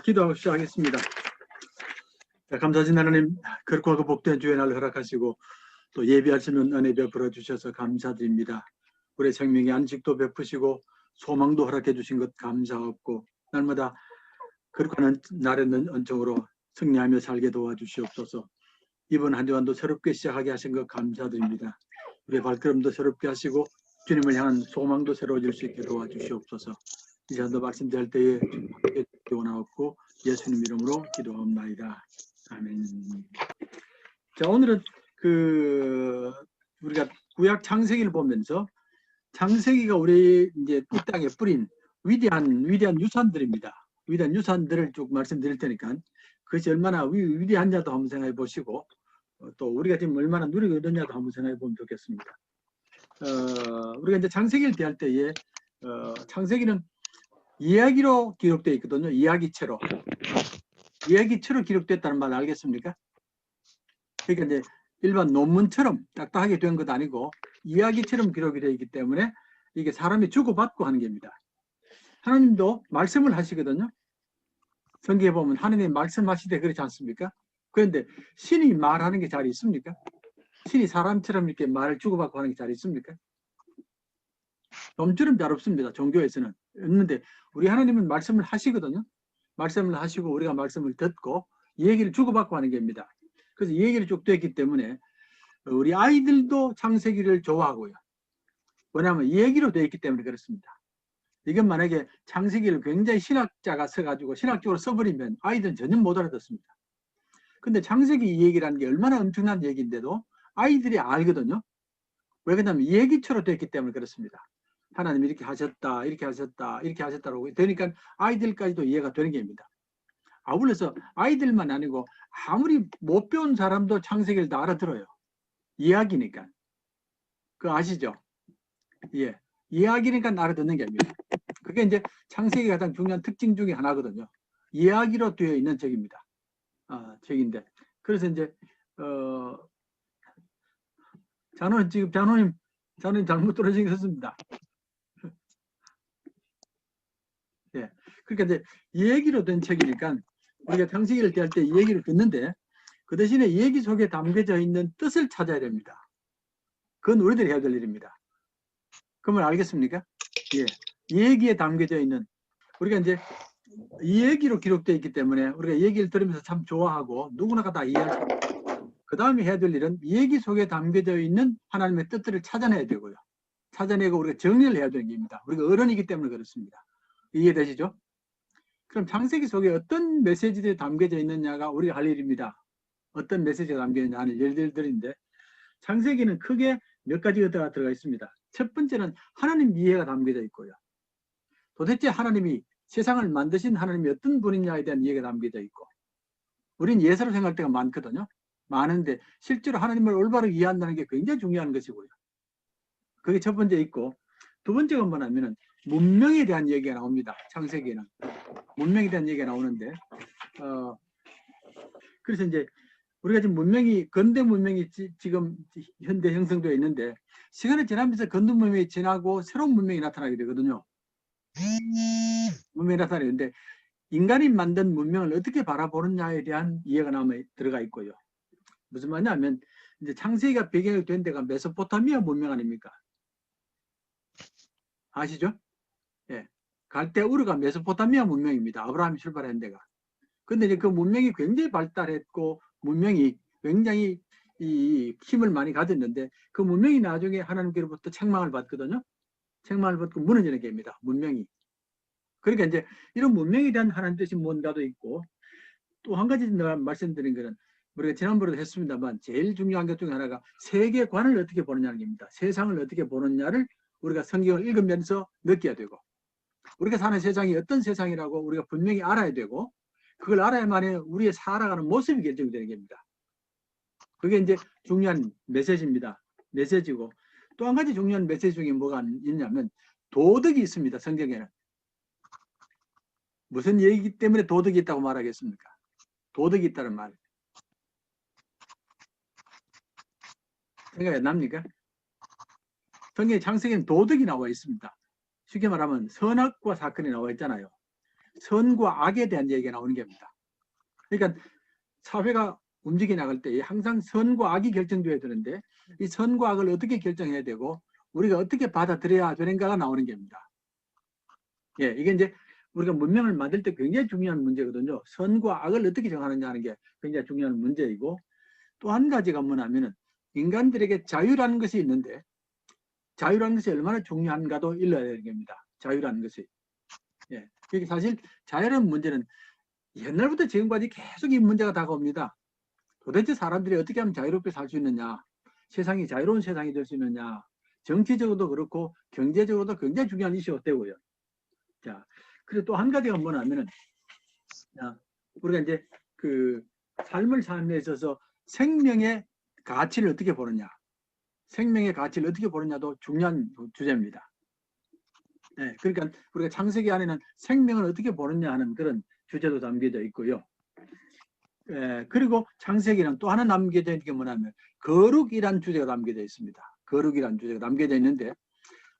기도하고 시작하겠습니다. 자, 감사하신 하나님, 거룩하고 복된 주의 날을 허락하시고 또 예비할 수 있는 은혜 베풀어 주셔서 감사드립니다. 우리 생명의 안식도 베푸시고 소망도 허락해 주신 것 감사하고 날마다 거룩한 날에는 은총으로 승리하며 살게 도와주시옵소서. 이번 한 주간도 새롭게 시작하게 하신 것 감사드립니다. 우리의 발걸음도 새롭게 하시고 주님을 향한 소망도 새로워질 수 있게 도와주시옵소서. 이 시간도 말씀드릴 때에 원하옵고 예수님 이름으로 기도합니다. 아멘. 자, 오늘은 우리가 구약 창세기를 보면서 창세기가 우리 이제 이 땅에 뿌린 위대한 유산들입니다. 위대한 유산들을 쭉 말씀드릴 테니까 그것이 얼마나 위대한지도 한번 생각해 보시고 또 우리가 지금 얼마나 누리고 있느냐도 한번 생각해 보면 좋겠습니다. 우리가 이제 창세기를 대할 때에 창세기는 이야기로 기록되어 있거든요. 이야기체로 기록됐다는 말 알겠습니까? 그러니까 이제 일반 논문처럼 딱딱하게 된 것 아니고 이야기처럼 기록이 되어 있기 때문에 이게 사람이 주고받고 하는 겁니다. 하나님도 말씀을 하시거든요. 성경에 보면 하나님이 말씀하시되 그렇지 않습니까? 그런데 신이 말하는 게 잘 있습니까? 신이 사람처럼 이렇게 말을 주고받고 하는 게 잘 있습니까? 좀처럼 잘 없습니다. 종교에서는. 없는데 우리 하나님은 말씀을 하시거든요. 말씀을 하시고 우리가 말씀을 듣고 얘기를 주고받고 하는 겁니다. 그래서 얘기를 쭉 됐기 때문에 우리 아이들도 창세기를 좋아하고요. 왜냐하면 얘기로 되어 있기 때문에 그렇습니다. 이건 만약에 창세기를 굉장히 신학자가 써가지고 신학적으로 써버리면 아이들은 전혀 못 알아듣습니다. 근데 창세기 얘기라는 게 얼마나 엄청난 얘기인데도 아이들이 알거든요. 왜 그러냐면 얘기처럼 되어 있기 때문에 그렇습니다. 하나님이 이렇게 하셨다, 이렇게 하셨다, 이렇게 하셨다라고 되니까 아이들까지도 이해가 되는 겁니다. 아울러서 아이들만 아니고 아무리 못 배운 사람도 창세기를 다 알아들어요. 이야기니까. 그거 아시죠? 예. 이야기니까 알아듣는 게 아닙니다. 그게 이제 창세기 가장 중요한 특징 중에 하나거든요. 이야기로 되어 있는 책입니다. 책인데. 그래서 이제, 장로님 잘못 떨어지셨습니다. 예. 그러니까 이제 얘기로 된 책이니까 우리가 창세기를 대할 때 얘기를 듣는데 그 대신에 얘기 속에 담겨져 있는 뜻을 찾아야 됩니다. 그건 우리들이 해야 될 일입니다. 그러면 알겠습니까? 예. 얘기에 담겨져 있는 우리가 이제 이 얘기로 기록되어 있기 때문에 우리가 얘기를 들으면서 참 좋아하고 누구나가 다 이해할 수 있고 그 다음에 해야 될 일은 얘기 속에 담겨져 있는 하나님의 뜻들을 찾아내야 되고요. 찾아내고 우리가 정리를 해야 되는 겁니다. 우리가 어른이기 때문에 그렇습니다. 이해되시죠? 그럼 창세기 속에 어떤 메시지들이 담겨져 있느냐가 우리가 할 일입니다. 어떤 메시지가 담겨 있느냐 하는 예들들인데 창세기는 크게 몇 가지가 들어가 있습니다. 첫 번째는 하나님 이해가 담겨져 있고요. 도대체 하나님이 세상을 만드신 하나님이 어떤 분이냐에 대한 이해가 담겨져 있고 우린 예사로 생각할 때가 많거든요. 많은데 실제로 하나님을 올바로 이해한다는 게 굉장히 중요한 것이고요. 그게 첫 번째 있고 두 번째가 뭐냐면 문명에 대한 얘기가 나옵니다. 창세기에는. 문명에 대한 얘기가 나오는데 그래서 이제 우리가 지금 근대 문명이 지금 현대 형성되어 있는데 시간이 지나면서 근대 문명이 지나고 새로운 문명이 나타나게 되거든요. 문명이 나타나는데 인간이 만든 문명을 어떻게 바라보느냐에 대한 이해가 들어가 있고요. 무슨 말이냐면 이제 창세기가 배경이 된 데가 메소포타미아 문명 아닙니까? 아시죠? 예. 갈대 우르가 메소포타미아 문명입니다. 아브라함이 출발한 데가. 근데 이제 그 문명이 굉장히 발달했고 문명이 굉장히 이 힘을 많이 가졌는데 그 문명이 나중에 하나님께로부터 책망을 받거든요. 책망을 받고 무너지는 게입니다. 문명이. 그러니까 이제 이런 문명에 대한 하나님 뜻이 뭔가도 있고 또 한 가지 내가 말씀드린 거는 우리가 지난번에도 했습니다만 제일 중요한 것 중에 하나가 세계관을 어떻게 보느냐는 겁니다. 세상을 어떻게 보느냐를 우리가 성경을 읽으면서 느껴야 되고 우리가 사는 세상이 어떤 세상이라고 우리가 분명히 알아야 되고 그걸 알아야만이 우리의 살아가는 모습이 결정되는 겁니다. 그게 이제 중요한 메시지입니다. 메시지고 또 한 가지 중요한 메시지 중에 뭐가 있냐면 도덕이 있습니다. 성경에는. 무슨 얘기이기 때문에 도덕이 있다고 말하겠습니까? 도덕이 있다는 말. 생각이 납니까? 성경의 창세기는 도덕이 나와 있습니다. 쉽게 말하면 선악과 사건이 나와 있잖아요. 선과 악에 대한 얘기가 나오는 겁니다. 그러니까 사회가 움직여 나갈 때 항상 선과 악이 결정돼야 되는데 이 선과 악을 어떻게 결정해야 되고 우리가 어떻게 받아들여야 되는가가 나오는 겁니다. 예, 이게 이제 우리가 문명을 만들 때 굉장히 중요한 문제거든요. 선과 악을 어떻게 정하느냐 하는 게 굉장히 중요한 문제이고 또 한 가지가 뭐냐면은 인간들에게 자유라는 것이 있는데 자유라는 것이 얼마나 중요한가도 일러야 되는 겁니다. 자유라는 것이. 예. 그게 사실 자유라는 문제는 옛날부터 지금까지 계속 이 문제가 다가옵니다. 도대체 사람들이 어떻게 하면 자유롭게 살 수 있느냐, 세상이 자유로운 세상이 될 수 있느냐, 정치적으로도 그렇고 경제적으로도 굉장히 중요한 이슈가 되고요. 자, 그리고 또 한 가지가 뭐냐면은 우리가 이제 그 삶을 삶에 있어서 생명의 가치를 어떻게 보느냐, 생명의 가치를 어떻게 보느냐도 중요한 주제입니다. 네, 그러니까 우리가 창세기 안에는 생명을 어떻게 보느냐 하는 그런 주제도 담겨져 있고요. 그리고 창세기는 또 하나 남겨져 있는 게 뭐냐면 거룩이란 주제가 담겨져 있습니다. 거룩이란 주제가 담겨져 있는데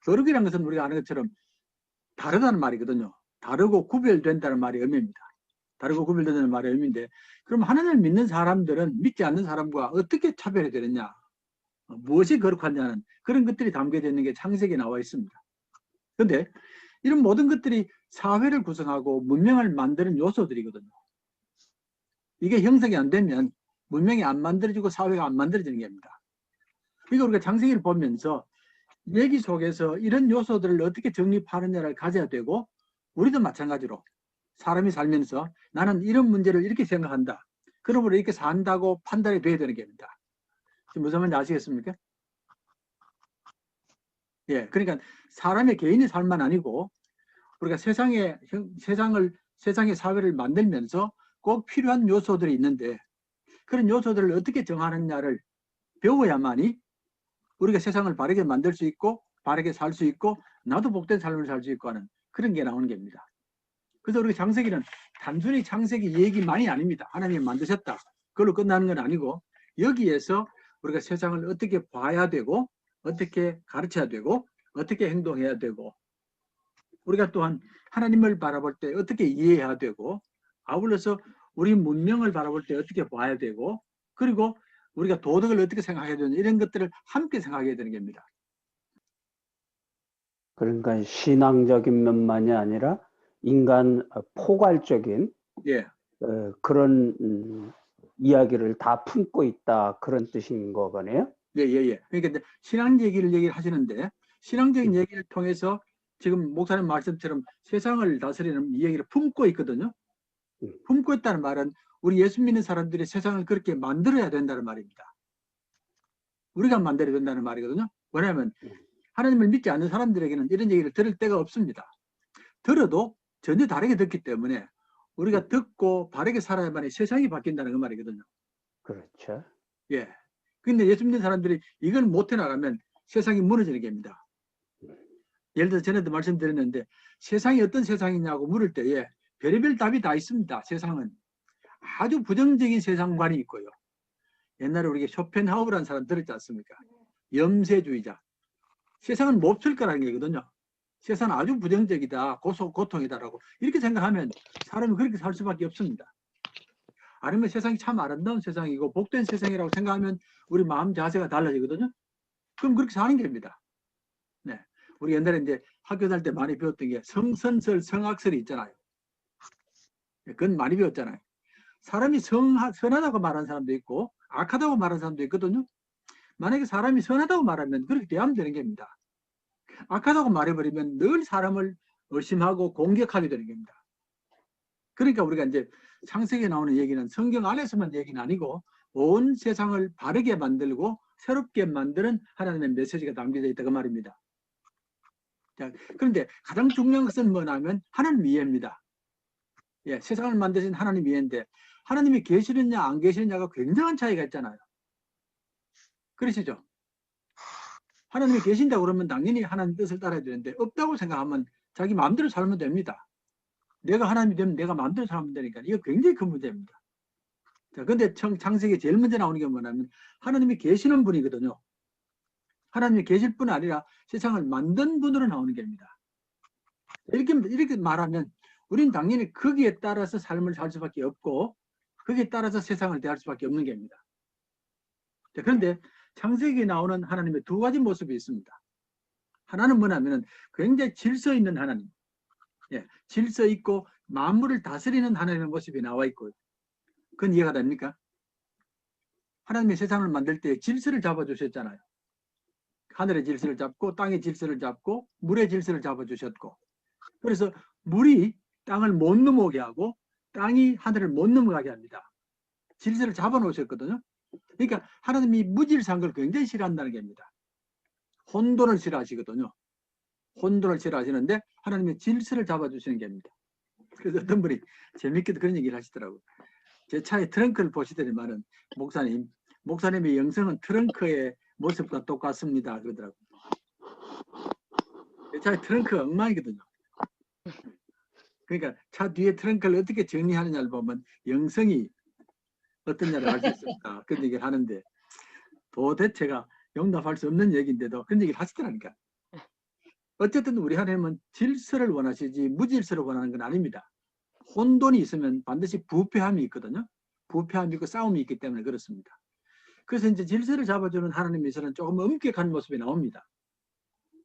거룩이란 것은 우리가 아는 것처럼 다르다는 말이거든요. 다르고 구별된다는 말의 의미입니다. 다르고 구별된다는 말의 의미인데 그럼 하나님을 믿는 사람들은 믿지 않는 사람과 어떻게 차별이 되느냐, 무엇이 거룩하냐는 그런 것들이 담겨져 있는 게 창세기에 나와 있습니다. 그런데 이런 모든 것들이 사회를 구성하고 문명을 만드는 요소들이거든요. 이게 형성이 안 되면 문명이 안 만들어지고 사회가 안 만들어지는 겁니다. 그러니까 우리가 창세기를 보면서 얘기 속에서 이런 요소들을 어떻게 정립하느냐를 가져야 되고 우리도 마찬가지로 사람이 살면서 나는 이런 문제를 이렇게 생각한다. 그러므로 이렇게 산다고 판단이 돼야 되는 겁니다. 지금 무슨 말인지 아시겠습니까? 예, 그러니까 사람의 개인의 삶만 아니고 우리가 세상의 사회를 만들면서 꼭 필요한 요소들이 있는데 그런 요소들을 어떻게 정하느냐를 배워야만이 우리가 세상을 바르게 만들 수 있고 바르게 살 수 있고 나도 복된 삶을 살 수 있고 하는 그런 게 나오는 겁니다. 그래서 우리 창세기는 단순히 창세기 얘기만이 아닙니다. 하나님이 만드셨다. 그걸로 끝나는 건 아니고 여기에서 우리가 세상을 어떻게 봐야 되고 어떻게 가르쳐야 되고 어떻게 행동해야 되고 우리가 또한 하나님을 바라볼 때 어떻게 이해해야 되고 아울러서 우리 문명을 바라볼 때 어떻게 봐야 되고 그리고 우리가 도덕을 어떻게 생각해야 되는 이런 것들을 함께 생각해야 되는 겁니다. 그러니까 신앙적인 면만이 아니라 인간 포괄적인 예. 그런 이야기를 다 품고 있다 그런 뜻인 거네요. 예. 그러니까 신앙 얘기를 하시는데 신앙적인 얘기를 통해서 지금 목사님 말씀처럼 세상을 다스리는 이 얘기를 품고 있거든요. 품고 있다는 말은 우리 예수 믿는 사람들이 세상을 그렇게 만들어야 된다는 말입니다. 우리가 만들어야 된다는 말이거든요. 왜냐하면 하나님을 믿지 않는 사람들에게는 이런 얘기를 들을 데가 없습니다. 들어도 전혀 다르게 듣기 때문에 우리가 듣고 바르게 살아야만이 세상이 바뀐다는 그 말이거든요. 그렇죠. 예. 근데 예수 믿는 사람들이 이걸 못 해나가면 세상이 무너지는 겁니다. 예를 들어 전에도 말씀드렸는데 세상이 어떤 세상이냐고 물을 때에 별의별 답이 다 있습니다. 세상은 아주 부정적인 세상관이 있고요. 옛날에 우리가 쇼펜하우어라는 사람 들었지 않습니까? 염세주의자. 세상은 몹쓸 거라는 얘기거든요. 세상은 아주 부정적이다, 고통이다라고 이렇게 생각하면 사람이 그렇게 살 수밖에 없습니다. 아니면 세상이 참 아름다운 세상이고 복된 세상이라고 생각하면 우리 마음 자세가 달라지거든요. 그럼 그렇게 사는 겁니다. 네. 우리 옛날에 이제 학교 다닐 때 많이 배웠던 게 성선설, 성악설이 있잖아요. 그건 많이 배웠잖아요. 사람이 선하다고 말하는 사람도 있고 악하다고 말하는 사람도 있거든요. 만약에 사람이 선하다고 말하면 그렇게 대하면 되는 겁니다. 악하다고 말해버리면 늘 사람을 의심하고 공격하게 되는 겁니다. 그러니까 우리가 이제 창세기에 나오는 얘기는 성경 안에서만 얘기는 아니고 온 세상을 바르게 만들고 새롭게 만드는 하나님의 메시지가 담겨져 있다 그 말입니다. 자, 그런데 가장 중요한 것은 뭐냐면 하나님 이해입니다. 예, 세상을 만드신 하나님 이해인데 하나님이 계시느냐 안 계시느냐가 굉장한 차이가 있잖아요. 그러시죠? 하나님이 계신다고 그러면 당연히 하나님 뜻을 따라야 되는데 없다고 생각하면 자기 마음대로 살면 됩니다. 내가 하나님이 되면 내가 마음대로 살면 되니까 이거 굉장히 큰 문제입니다. 자, 근데 창세기에 제일 먼저 나오는 게 뭐냐면 하나님이 계시는 분이거든요. 하나님이 계실 뿐 아니라 세상을 만든 분으로 나오는 겁니다. 이렇게 말하면 우리는 당연히 거기에 따라서 삶을 살 수밖에 없고 거기에 따라서 세상을 대할 수밖에 없는 겁니다. 그런데 창세기에 나오는 하나님의 두 가지 모습이 있습니다. 하나는 뭐냐면 굉장히 질서 있는 하나님, 질서 있고 만물을 다스리는 하나님의 모습이 나와 있고, 그건 이해가 됩니까? 하나님의 세상을 만들 때 질서를 잡아주셨잖아요. 하늘의 질서를 잡고 땅의 질서를 잡고 물의 질서를 잡아주셨고, 그래서 물이 땅을 못 넘어오게 하고 땅이 하늘을 못 넘어가게 합니다. 질서를 잡아놓으셨거든요. 그러니까 하나님이 무질서한 걸 굉장히 싫어한다는 겁니다. 혼돈을 싫어하시거든요. 혼돈을 싫어하시는데 하나님의 질서를 잡아주시는 겁니다. 그래서 어떤 분이 재밌게도 그런 얘기를 하시더라고요. 제 차에 트렁크를 보시더니만은 목사님의 영성은 트렁크의 모습과 똑같습니다. 그러더라고요. 제 차에 트렁크가 엉망이거든요. 그러니까 차 뒤에 트렁크를 어떻게 정리하느냐를 보면 영성이 어떠냐를 알 수 있습니다. 그런 얘기를 하는데 도대체가 용납할 수 없는 얘기인데도 그런 얘기를 하시더라니까. 어쨌든 우리 하나님은 질서를 원하시지 무질서를 원하는 건 아닙니다. 혼돈이 있으면 반드시 부패함이 있거든요. 부패함이 있고 싸움이 있기 때문에 그렇습니다. 그래서 이제 질서를 잡아주는 하나님에서는 조금 엄격한 모습이 나옵니다.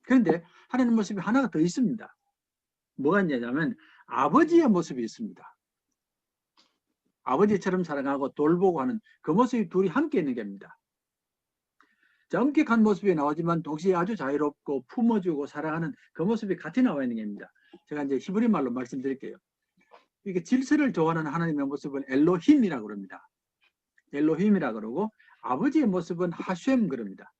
그런데 하나님 모습이 하나가 더 있습니다. 뭐가 있냐면 아버지의 모습이 있습니다. 아버지처럼 사랑하고 돌보고 하는 그 모습이 둘이 함께 있는 겁니다. 엄격한 모습이 나오지만 동시에 아주 자유롭고 품어주고 사랑하는 그 모습이 같이 나와 있는 겁니다. 제가 이제 히브리 말로 말씀드릴게요. 이게 질서를 좋아하는 하나님의 모습은 엘로힘이라고 그럽니다. 엘로힘이라고 그러고 아버지의 모습은 하셴 그럽니다.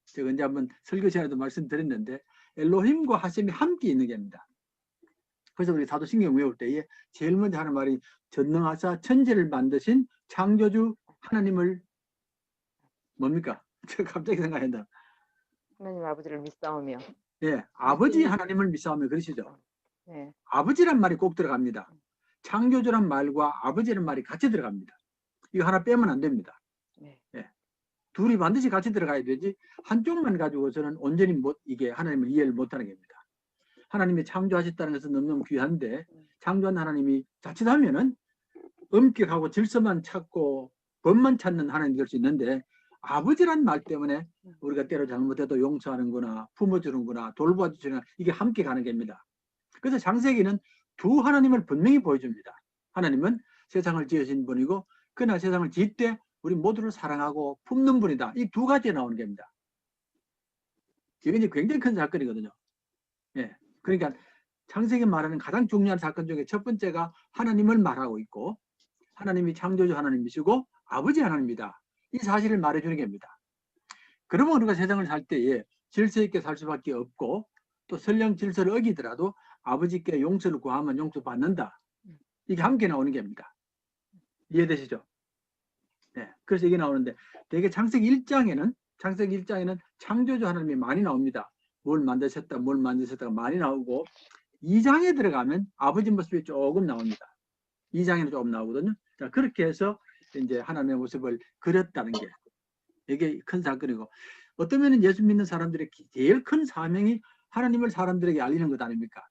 제가 이제 한번 설교 시간에도 말씀드렸는데 엘로힘과 하셴이 함께 있는 겁니다. 그래서 우리 사도신경 외울 때에 제일 먼저 하는 말이 전능하사 천지를 만드신 창조주 하나님을 뭡니까? 제가 갑자기 생각한다. 하나님 아버지를 믿사오며. 예, 아버지 하나님을 믿사오며 그러시죠. 네. 아버지란 말이 꼭 들어갑니다. 창조주란 말과 아버지란 말이 같이 들어갑니다. 이거 하나 빼면 안 됩니다. 네. 예. 둘이 반드시 같이 들어가야 되지 한쪽만 가지고서는 온전히 이게 하나님을 이해를 못하는 겁니다. 하나님이 창조하셨다는 것은 너무너무 귀한데 창조한 하나님이 자칫하면은 엄격하고 질서만 찾고 법만 찾는 하나님이 될 수 있는데 아버지란 말 때문에 우리가 때로 잘못해도 용서하는구나 품어주는구나 돌봐주는구나 이게 함께 가는 겁니다. 그래서 창세기는 두 하나님을 분명히 보여줍니다. 하나님은 세상을 지으신 분이고 그러나 세상을 지을 때 우리 모두를 사랑하고 품는 분이다. 이 두 가지에 나오는 겁니다. 이게 이제 굉장히 큰 사건이거든요. 예. 그러니까 창세기 말하는 가장 중요한 사건 중에 첫 번째가 하나님을 말하고 있고 하나님이 창조주 하나님이시고 아버지 하나님이다. 이 사실을 말해주는 겁니다. 그러면 우리가 세상을 살 때에 질서 있게 살 수밖에 없고 또 설령 질서를 어기더라도 아버지께 용서를 구하면 용서받는다. 이게 함께 나오는 겁니다. 이해되시죠? 네. 그래서 이게 나오는데 되게 창세기 1장에는 창조주 하나님이 많이 나옵니다. 뭘 만드셨다가 많이 나오고 2장에 들어가면 아버지 모습이 조금 나옵니다. 2장에는 조금 나오거든요. 자, 그렇게 해서 이제 하나님의 모습을 그렸다는 게 이게 큰 사건이고 어쩌면 예수 믿는 사람들의 제일 큰 사명이 하나님을 사람들에게 알리는 것 아닙니까?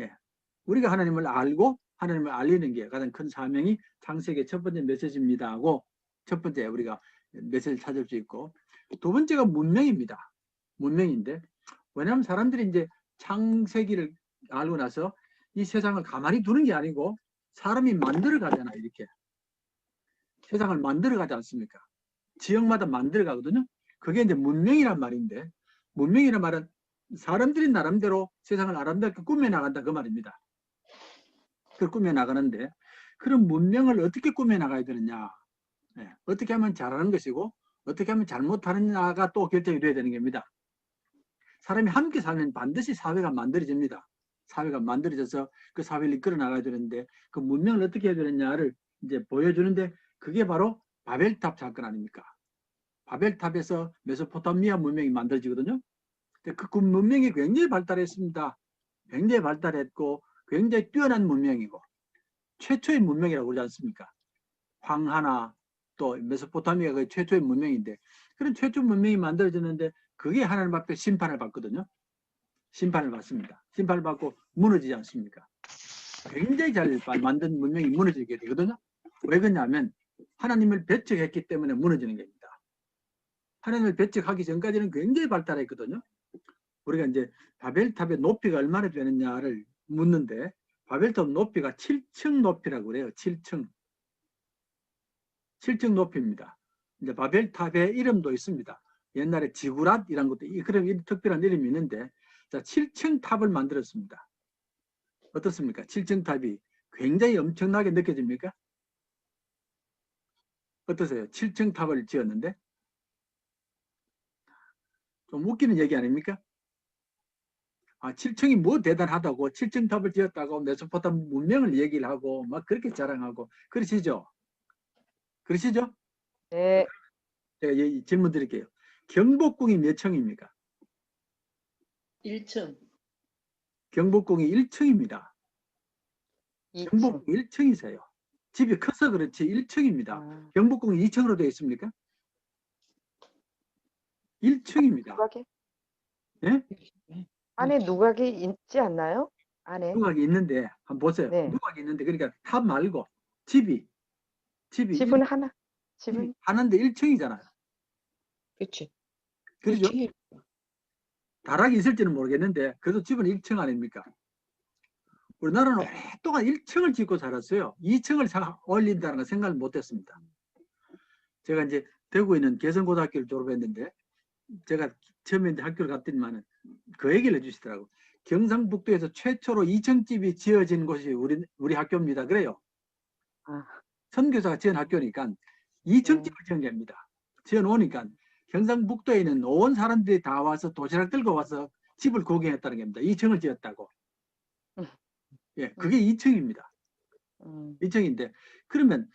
예. 우리가 하나님을 알고 하나님을 알리는 게 가장 큰 사명이 창세기의 첫 번째 메시지입니다 하고 첫 번째 우리가 메시지를 찾을 수 있고 두 번째가 문명입니다. 문명인데 왜냐하면 사람들이 이제 창세기를 알고 나서 이 세상을 가만히 두는 게 아니고 사람이 만들어 가잖아요. 이렇게 세상을 만들어 가지 않습니까? 지역마다 만들어 가거든요. 그게 이제 문명이란 말인데 문명이란 말은 사람들이 나름대로 세상을 아름답게 꾸며 나간다 그 말입니다. 그걸 꾸며 나가는데 그런 문명을 어떻게 꾸며 나가야 되느냐, 네. 어떻게 하면 잘하는 것이고 어떻게 하면 잘못하느냐가 또 결정이 돼야 되는 겁니다. 사람이 함께 살면 반드시 사회가 만들어집니다. 사회가 만들어져서 그 사회를 이끌어 나가야 되는데 그 문명을 어떻게 해야 되느냐를 이제 보여주는데 그게 바로 바벨탑 사건 아닙니까? 바벨탑에서 메소포타미아 문명이 만들어지거든요. 그 문명이 굉장히 발달했습니다. 굉장히 발달했고 굉장히 뛰어난 문명이고 최초의 문명이라고 그러지 않습니까? 황하나 또 메소포타미아가 그 최초의 문명인데 그런 최초 문명이 만들어졌는데 그게 하나님 앞에 심판을 받거든요. 심판을 받습니다. 심판을 받고 무너지지 않습니까? 굉장히 잘 만든 문명이 무너지게 되거든요. 왜 그러냐면 하나님을 배척했기 때문에 무너지는 겁니다. 하나님을 배척하기 전까지는 굉장히 발달했거든요. 우리가 이제 바벨탑의 높이가 얼마나 되느냐를 묻는데 바벨탑 높이가 7층 높이라고 그래요. 7층. 7층 높이입니다. 이제 바벨탑의 이름도 있습니다. 옛날에 지구랏이라는 것도 그런 특별한 이름이 있는데 자, 7층 탑을 만들었습니다. 어떻습니까? 7층 탑이 굉장히 엄청나게 느껴집니까? 어떠세요? 7층 탑을 지었는데 좀 웃기는 얘기 아닙니까? 아, 7층이 뭐 대단하다고 7층 탑을 지었다고 메소포타미아 문명을 얘기를 하고 막 그렇게 자랑하고 그러시죠? 그러시죠? 네. 제가 질문 드릴게요. 경복궁이 몇 층입니까? 1층. 경복궁이 1층입니다. 2층. 경복궁 1층이세요. 집이 커서 그렇지 1층입니다. 아, 경복궁이 2층으로 되어 있습니까? 1층입니다. 누각이? 예? 안에 누각이 있지 않나요? 안에? 누각이 있는데 한번 보세요. 네. 누각이 있는데 그러니까 탑 말고 집이 집은 하나. 집은 하나인데 1층이잖아요. 그치. 그렇죠? 1층이 다락이 있을지는 모르겠는데 그래도 집은 1층 아닙니까? 우리나라는 오랫동안 1층을 짓고 살았어요. 2층을 올린다는 걸 생각을 못했습니다. 제가 이제 대구에 있는 개성고등학교를 졸업했는데 제가 처음에 이제 학교를 갔더니만은 그 얘기를 해주시더라고. 경상북도에서 최초로 2층 집이 지어진 곳이 우리 학교입니다. 그래요. 아, 선교사가 지은 학교니까 2층 네. 집을 지은 겁니다. 지어 놓으니까 경상북도에 있는 온 사람들이 다 와서 도시락 들고 와서 집을 구경했다는 겁니다. 2층을 지었다고. 예, 그게 2층입니다. 2층인데 그러면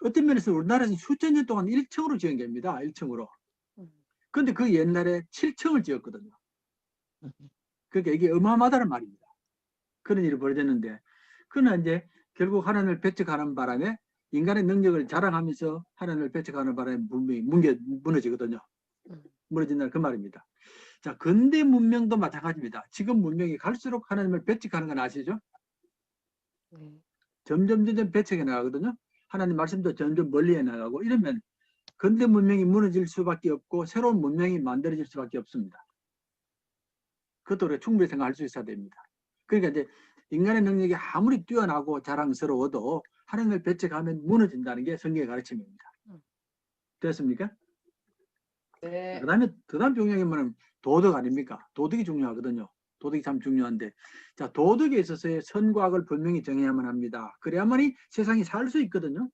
어떤 면에서 우리나라에서 수천 년 동안 1층으로 지은 겁니다. 1층으로. 근데 그 옛날에 7층을 지었거든요. 그러니까 이게 어마어마하다는 말입니다. 그런 일이 벌어졌는데 그러나 이제 결국 하나님을 배척하는 바람에 인간의 능력을 자랑하면서 하나님을 배척하는 바람에 문명이 무너지거든요. 무너진다는 그 말입니다. 자, 근대 문명도 마찬가지입니다. 지금 문명이 갈수록 하나님을 배척하는 건 아시죠? 네. 점점 배척해 나가거든요. 하나님 말씀도 점점 멀리 해 나가고 이러면 근대 문명이 무너질 수밖에 없고 새로운 문명이 만들어질 수밖에 없습니다. 그것도 우리가 충분히 생각할 수 있어야 됩니다. 그러니까 이제 인간의 능력이 아무리 뛰어나고 자랑스러워도 하나님을 배척하면 무너진다는 게 성경의 가르침입니다. 됐습니까? 네. 그다음 중요한 건 도덕 아닙니까? 도덕이 중요하거든요. 도덕이 참 중요한데 자, 도덕에 있어서의 선과 악을 분명히 정해야만 합니다. 그래야만이 세상이 살 수 있거든요.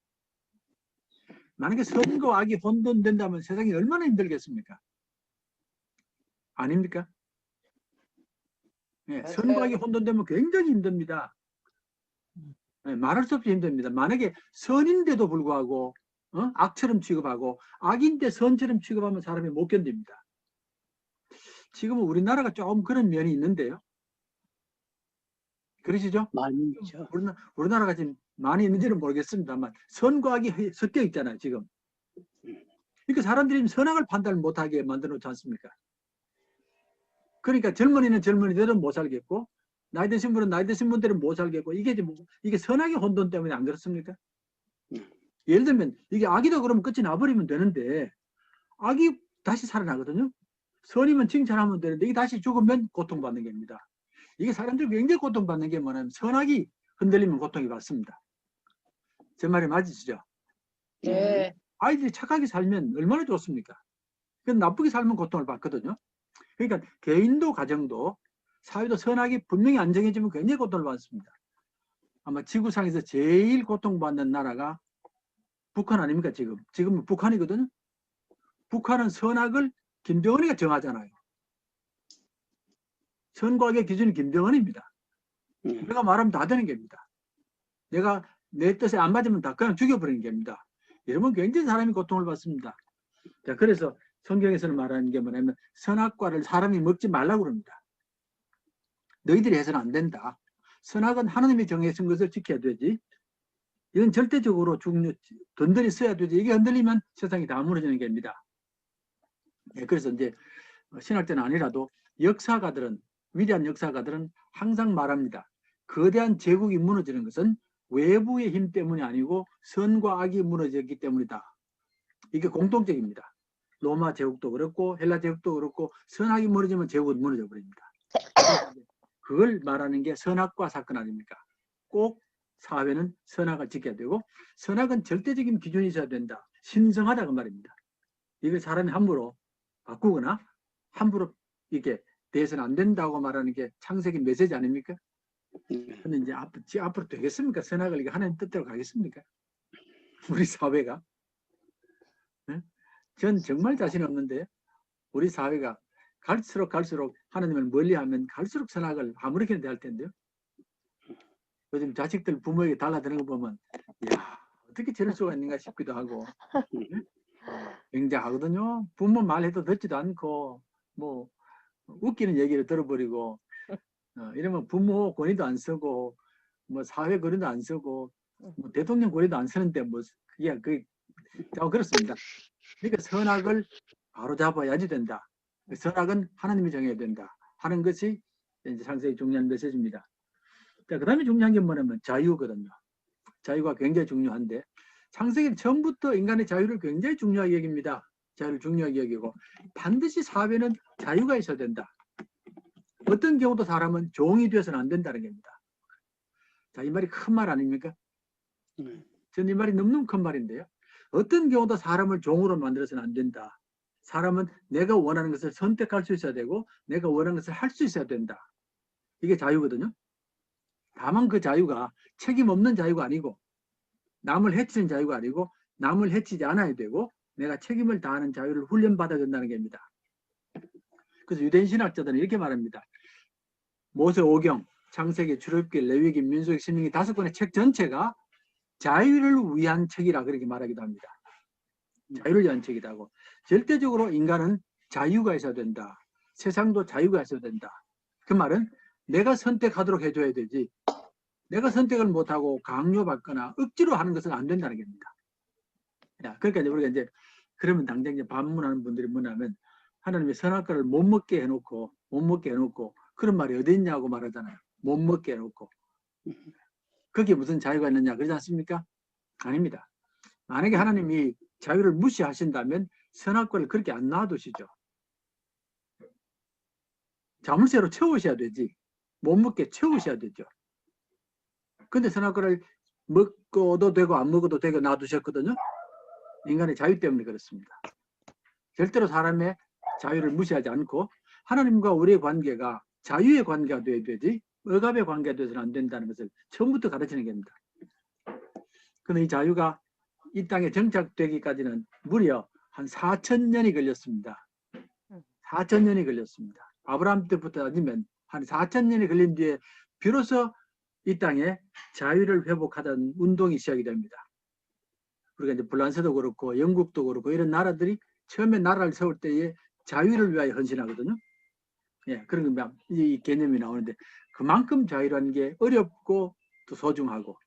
만약에 선과 악이 혼돈된다면 세상이 얼마나 힘들겠습니까? 아닙니까? 네, 선과 악이 혼돈되면 굉장히 힘듭니다. 네, 말할 수 없이 힘듭니다. 만약에 선인데도 불구하고 악처럼 취급하고 악인데 선처럼 취급하면 사람이 못 견딥니다. 지금은 우리나라가 조금 그런 면이 있는데요. 그러시죠? 많이 있죠. 우리나라가 지금 많이 있는지는 모르겠습니다만 선과 악이 섞여 있잖아요. 지금. 그러니까 사람들이 선악을 판단을 못하게 만들어 놓지 않습니까? 그러니까 젊은이는 젊은이대로 못 살겠고 나이 드신 분은 나이 드신 분대로 못 살겠고 이게 선악의 혼돈 때문에 안 그렇습니까? 예를 들면 이게 악이다 그러면 끝이 나버리면 되는데 악이 다시 살아나거든요. 선이면 칭찬하면 되는데 이게 다시 죽으면 고통받는 겁니다. 이게 사람들이 굉장히 고통받는 게 뭐냐면 선악이 흔들리면 고통이 받습니다. 제 말이 맞으시죠? 네. 아이들이 착하게 살면 얼마나 좋습니까? 나쁘게 살면 고통을 받거든요. 그러니까 개인도 가정도 사회도 선악이 분명히 안 정해지면 굉장히 고통을 받습니다. 아마 지구상에서 제일 고통받는 나라가 북한 아닙니까? 지금은 북한이거든요. 북한은 선악을 김정은이가 정하잖아요. 선과 악의 기준이 김정은입니다. 내가 말하면 다 되는 겁니다. 내가 내 뜻에 안 맞으면 다 그냥 죽여버리는 겁니다. 이러면 굉장히 사람이 고통을 받습니다. 자, 그래서 성경에서는 말하는 게 뭐냐면 선악과를 사람이 먹지 말라고 그럽니다. 너희들이 해서는 안 된다. 선악은 하나님이 정해진 것을 지켜야 되지. 이건 절대적으로 든든히 써야 되지. 이게 흔들리면 세상이 다 무너지는 겁니다. 네, 그래서 이제 신학자는 아니라도 역사가들은 위대한 역사가들은 항상 말합니다. 거대한 제국이 무너지는 것은 외부의 힘 때문이 아니고 선과 악이 무너졌기 때문이다. 이게 공통적입니다. 로마 제국도 그렇고 헬라 제국도 그렇고 선악이 무너지면 제국은 무너져 버립니다. 그걸 말하는 게 선악과 사건 아닙니까? 꼭 사회는 선악을 지켜야 되고 선악은 절대적인 기준이 있어야 된다. 신성하다 그 말입니다. 이걸 사람이 함부로 바꾸거나 함부로 이렇게 대해서는 안 된다고 말하는 게 창세기 메시지 아닙니까? 근데 이제 앞으로 되겠습니까? 선악을 이게 하나님 뜻대로 가겠습니까? 우리 사회가? 네? 전 정말 자신 없는데 우리 사회가 갈수록 하나님을 멀리하면 갈수록 선악을 아무렇게나 대할 텐데요. 요즘 자식들 부모에게 달라드는 거 보면 야 어떻게 저럴 수가 있는가 싶기도 하고 굉장하거든요. 부모 말해도 듣지도 않고 뭐 웃기는 얘기를 들어버리고 이러면 부모 권위도 안 쓰고 뭐 사회 권위도 안 쓰고 뭐 대통령 권위도 안 쓰는데 뭐 그게 그렇습니다. 그러니까 선악을 바로잡아야지 된다. 선악은 하나님이 정해야 된다 하는 것이 이제 상당히 중요한 메시지입니다. 자, 그다음에 중요한 게 뭐냐면 자유거든요. 자유가 굉장히 중요한데 창세기 처음부터 인간의 자유를 굉장히 중요하게 여깁니다. 자유를 중요하게 여기고 반드시 사회는 자유가 있어야 된다. 어떤 경우도 사람은 종이 되어서는 안 된다는 겁니다. 자, 이 말이 큰 말 아닙니까? 저는 이 말이 너무너무 큰 말인데요. 어떤 경우도 사람을 종으로 만들어서는 안 된다. 사람은 내가 원하는 것을 선택할 수 있어야 되고 내가 원하는 것을 할 수 있어야 된다. 이게 자유거든요. 다만 그 자유가 책임 없는 자유가 아니고 남을 해치는 자유가 아니고 남을 해치지 않아야 되고 내가 책임을 다하는 자유를 훈련받아야 된다는 겁니다. 그래서 유대인 신학자들은 이렇게 말합니다. 모세오경, 창세기, 출애굽기, 레위기, 민수기, 신명기 5권의 책 전체가 자유를 위한 책이라 그렇게 말하기도 합니다. 자유를 위한 책이다 하고 절대적으로 인간은 자유가 있어야 된다. 세상도 자유가 있어야 된다. 그 말은 내가 선택하도록 해줘야 되지 내가 선택을 못하고 강요받거나 억지로 하는 것은 안 된다는 겁니다. 그러니까 이제 우리가 이제 그러면 당장 이제 반문하는 분들이 뭐냐면 하나님이 선악과를 못 먹게 해놓고 그런 말이 어디 있냐고 말하잖아요. 못 먹게 해놓고 거기에 무슨 자유가 있느냐 그러지 않습니까? 아닙니다. 만약에 하나님이 자유를 무시하신다면 선악과를 그렇게 안 놔두시죠. 자물쇠로 채우셔야 되지 못 먹게 채우셔야 되죠. 근데 선악과를 먹어도 되고 안 먹어도 되고 놔두셨거든요. 인간의 자유 때문에 그렇습니다. 절대로 사람의 자유를 무시하지 않고 하나님과 우리의 관계가 자유의 관계가 되어야 되지 억압의 관계가 되어서는 안 된다는 것을 처음부터 가르치는 겁니다. 그런데 이 자유가 이 땅에 정착되기까지는 무려 한 4,000년이 걸렸습니다. 4,000년이 걸렸습니다. 아브라함 때부터 따지면 한 4,000년이 걸린 뒤에 비로소 이 땅에 자유를 회복하던 운동이 시작이 됩니다. 우리가 이제 불란서도 그렇고 영국도 그렇고 이런 나라들이 처음에 나라를 세울 때에 자유를 위하여 헌신하거든요. 예, 그런 이 개념이 나오는데 그만큼 자유라는 게 어렵고 또 소중하고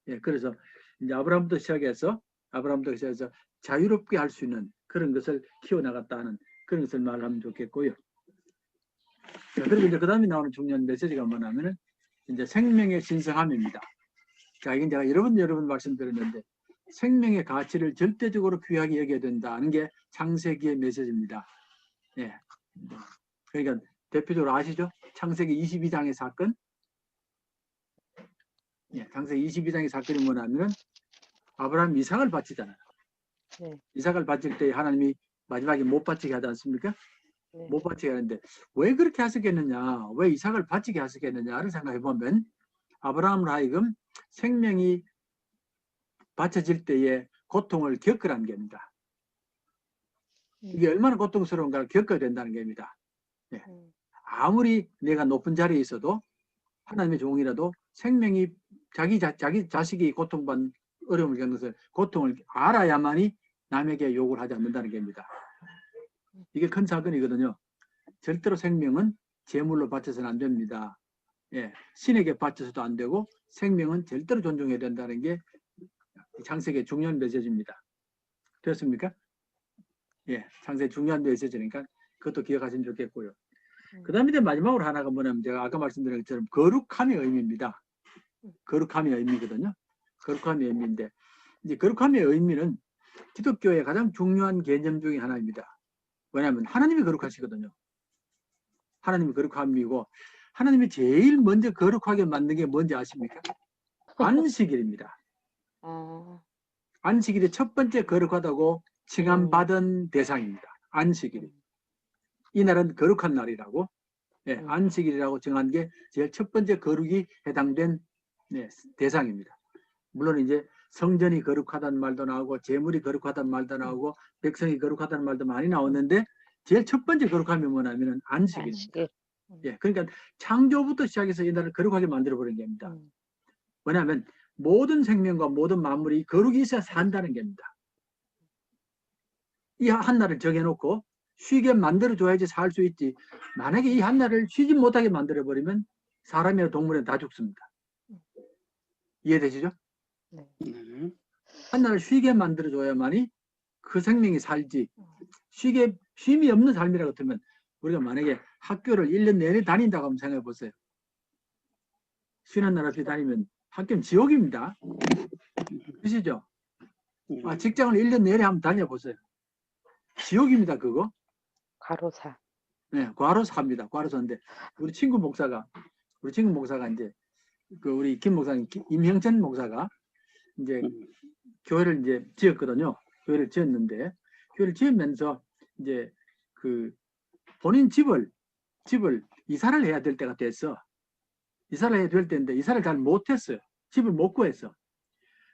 예, 그래서 이제 아브라함부터 시작해서 자유롭게 할 수 있는 그런 것을 키워나갔다는 그런 것을 말하면 좋겠고요. 자, 그리고 이제 그 다음에 나오는 중요한 메시지가 뭐냐면은 이제 생명의 신성함입니다. 자, 이건 제가 여러 번 말씀드렸는데 생명의 가치를 절대적으로 귀하게 여겨야 된다는 게 창세기의 메시지입니다. 예. 그러니까 대표적으로 아시죠? 창세기 22장의 사건. 예, 창세기 22장의 사건이 뭐냐면 아브라함이 이삭을 바치잖아요. 네. 이삭을 바칠 때 하나님이 마지막에 못 바치게 하지 않습니까? 네. 못 바치게 하는데 왜 그렇게 하셨겠느냐? 왜 이삭을 바치게 하셨겠느냐를 생각해 보면 아브라함을 하여금 생명이 바쳐질 때에 고통을 겪으라는 겁니다. 이게 얼마나 고통스러운가를 겪어야 된다는 겁니다. 예. 아무리 내가 높은 자리에 있어도 하나님의 종이라도 생명이 자기 자식이 고통받는 어려움을 겪는 것을 고통을 알아야만이 남에게 욕을 하지 않는다는 겁니다. 이게 큰 사건이거든요. 절대로 생명은 제물로 바쳐서는 안 됩니다. 예, 신에게 바쳐서도 안 되고 생명은 절대로 존중해야 된다는 게 창세기의 중요한 메시지입니다. 됐습니까? 예, 창세기 중요한 메시지니까 그것도 기억하시면 좋겠고요. 그 다음에 이제 마지막으로 하나가 뭐냐면 제가 아까 말씀드린 것처럼 거룩함의 의미입니다. 거룩함의 의미거든요. 거룩함의 의미인데 이제 거룩함의 의미는 기독교의 가장 중요한 개념 중에 하나입니다. 왜냐하면 하나님이 거룩하시거든요. 하나님이 거룩함이고 하나님이 제일 먼저 거룩하게 만든 게 뭔지 아십니까? 안식일입니다. 아, 안식일이 첫 번째 거룩하다고 칭함받은 대상입니다. 안식일이. 이날은 거룩한 날이라고 안식일이라고 정한 게 제일 첫 번째 거룩이 해당된 대상입니다. 물론 이제 성전이 거룩하다는 말도 나오고 재물이 거룩하다는 말도 나오고 백성이 거룩하다는 말도 많이 나오는데 제일 첫 번째 거룩함이 뭐냐면 안식일입니다. 안식일. 그러니까 창조부터 시작해서 이날을 거룩하게 만들어버린 겁니다. 왜냐하면 모든 생명과 모든 만물이 거룩이 있어야 산다는 겁니다. 이 한 날을 정해놓고 쉬게 만들어줘야지 살 수 있지. 만약에 이 한 날을 쉬지 못하게 만들어버리면 사람이나 동물은 다 죽습니다. 이해되시죠? 네. 한 날을 쉬게 만들어줘야만이 그 생명이 살지. 쉼이 없는 삶이라 같으면 우리가 만약에 학교를 1년 내내 다닌다고 한번 생각해 보세요. 쉬는 날 없이 다니면 학교는 지옥입니다. 그러시죠? 직장을 1년 내내 한번 다녀보세요. 지옥입니다, 그거. 과로사. 네, 과로사입니다. 과로사인데 우리 친구 목사가 이제 우리 김 목사님 임형천 목사가 이제 교회를 이제 지었거든요. 교회를 지었는데 교회를 지으면서 이제 그 본인 집을 이사를 해야 될 때가 됐어. 이사를 해야 될 때인데 이사를 잘 못했어요. 집을 못 구했어.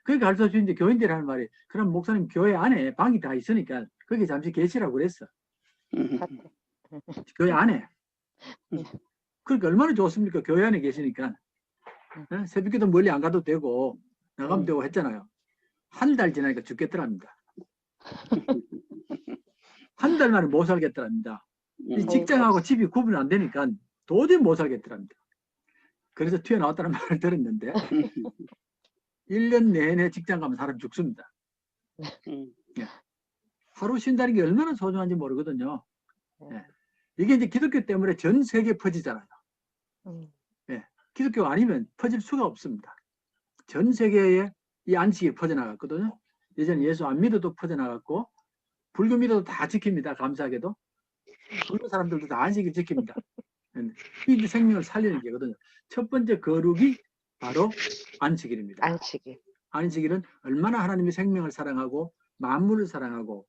그러니까 할 수 없이 이제 교인들이 하는 말이 그럼 목사님 교회 안에 방이 다 있으니까 거기 잠시 계시라고 그랬어. 교회 안에. 그러니까 얼마나 좋습니까? 교회 안에 계시니까. 새벽에도 멀리 안 가도 되고 나가면 되고 했잖아요. 한 달 지나니까 죽겠더랍니다. 한 달 만에 못 살겠더랍니다. 이 직장하고 집이 구분 안 되니까 도저히 못 살겠더랍니다. 그래서 튀어나왔다는 말을 들었는데 1년 내내 직장 가면 사람 죽습니다. 하루 쉰다는 게 얼마나 소중한지 모르거든요. 이게 이제 기독교 때문에 전 세계에 퍼지잖아요. 기독교 아니면 퍼질 수가 없습니다. 전 세계에 이 안식이 퍼져나갔거든요. 예전에 예수 안 믿어도 퍼져나갔고 불교 믿어도 다 지킵니다. 감사하게도. 불교 사람들도 다 안식을 지킵니다. 이 생명을 살리는 게거든요. 첫 번째 거룩이 바로 안식일입니다. 안식일. 안식일은 얼마나 하나님의 생명을 사랑하고 만물을 사랑하고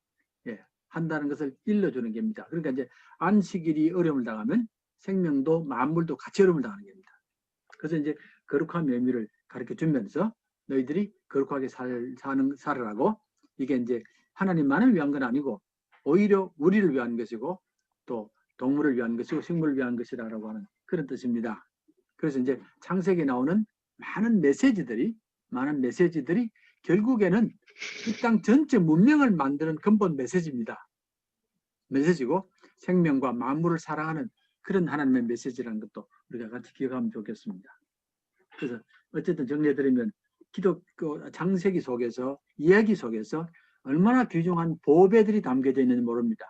한다는 것을 일러주는 겁니다. 그러니까 이제 안식일이 어려움을 당하면 생명도 만물도 같이 어려움을 당하는 겁니다. 그래서 이제 거룩함의 의미를 가르쳐 주면서 너희들이 거룩하게 살으라고 이게 이제 하나님만을 위한 건 아니고 오히려 우리를 위한 것이고 또 동물을 위한 것이고 식물을 위한 것이라고 하는 그런 뜻입니다. 그래서 이제 창세기에 나오는 많은 메시지들이 결국에는 이 땅 전체 문명을 만드는 근본 메시지입니다. 메시지고 생명과 만물을 사랑하는 그런 하나님의 메시지라는 것도 우리가 같이 기억하면 좋겠습니다. 그래서 어쨌든 정리해드리면 기독교 창세기 속에서 이야기 속에서 얼마나 귀중한 보배들이 담겨져 있는지 모릅니다.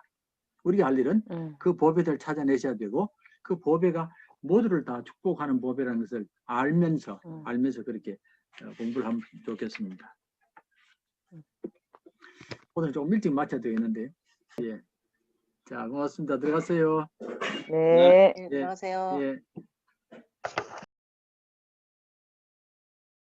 우리가 할 일은 그 보배들을 찾아내셔야 되고 그 보배가 모두를 다 축복하는 보배라는 것을 알면서 그렇게 공부를 하면 좋겠습니다. 오늘 좀 일찍 마쳐야 되겠는데 자 고맙습니다. 들어가세요. 네. 들어가세요.